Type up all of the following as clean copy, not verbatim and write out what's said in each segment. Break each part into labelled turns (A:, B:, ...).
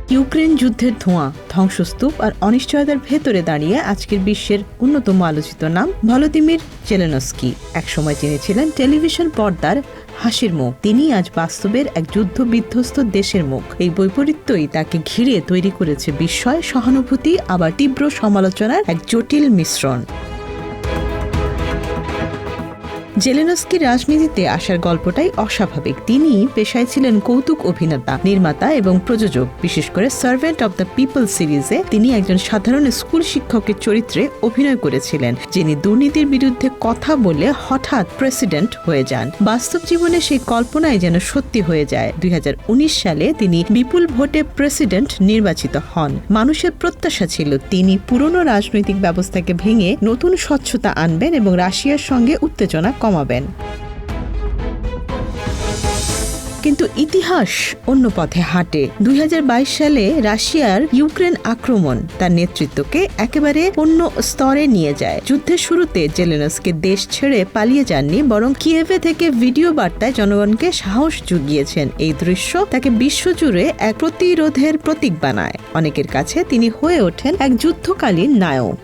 A: Ukraine যুদ্ধের ধোঁয়া, ধ্বংসস্তূপ আর অনিশ্চয়তার ভেতরে দাঁড়িয়ে আজকের বিশ্বের অন্যতম আলোচিত নাম ভলোদিমির জেলেনস্কি। একসময় তিনি ছিলেন টেলিভিশন পর্দার হাসির মুখ। তিনি আজ বাস্তবের এক যুদ্ধ বিধ্বস্ত দেশের মুখ। এই বৈপরীত্যই তাকে ঘিরে তৈরি করেছে বিস্ময়, সহানুভূতি আবার তীব্র সমালোচনার এক জটিল মিশ্রণ। জেলেনস্কির রাজনীতিতে আসার গল্পটাই অস্বাভাবিক। তিনি পেশায় ছিলেন কৌতুক অভিনেতা, নির্মাতা এবং প্রযোজক। বিশেষ করে সার্ভেন্ট অব দ্য পিপল সিরিজে তিনি একজন সাধারণ স্কুল শিক্ষকের চরিত্রে অভিনয় করেছিলেন, যিনি দুর্নীতির বিরুদ্ধে কথা বলে হঠাৎ প্রেসিডেন্ট হয়ে যান। বাস্তব জীবনে সেই কল্পনাই যেন সত্যি হয়ে যায়। 2019 সালে তিনি বিপুল ভোটে প্রেসিডেন্ট নির্বাচিত হন। মানুষের প্রত্যাশা ছিল তিনি পুরনো রাজনৈতিক ব্যবস্থাকে ভেঙে নতুন স্বচ্ছতা আনবেন এবং রাশিয়ার সঙ্গে উত্তেজনা কমাবেন। কিন্তু ইতিহাস অন্য পথে হাঁটে। 2022 সালে রাশিয়ার ইউক্রেন আক্রমণ তার নেতৃত্বকে একেবারে অন্য স্তরে নিয়ে যায়। যুদ্ধের শুরুতে জেলেনস্কি দেশ ছেড়ে পালিয়ে যাননি, বরং কিয়েভে থেকে ভিডিও বার্তায় জনগণকে সাহস জুগিয়েছেন। এই দৃশ্য তাকে বিশ্বজুড়ে এক প্রতিরোধের প্রতীক বানায়। অনেকের কাছে তিনি হয়ে ওঠেন এক যুদ্ধকালীন নায়ক।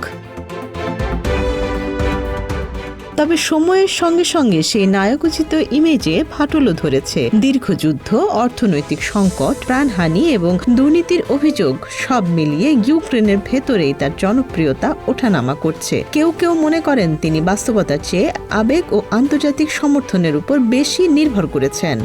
A: তবে সময়ের সঙ্গে সঙ্গে সেই নায়কোচিত ইমেজে ফাটলও ধরেছে। দীর্ঘ যুদ্ধ, অর্থনৈতিক সংকট, প্রাণহানি এবং দুর্নীতির অভিযোগ সব মিলিয়ে ইউক্রেনের ভেতরেই তার জনপ্রিয়তা ওঠানামা করছে। কেউ কেউ মনে করেন তিনি বাস্তবতার চেয়ে আবেগ ও আন্তর্জাতিক সমর্থনের উপর বেশি নির্ভর করেছেন।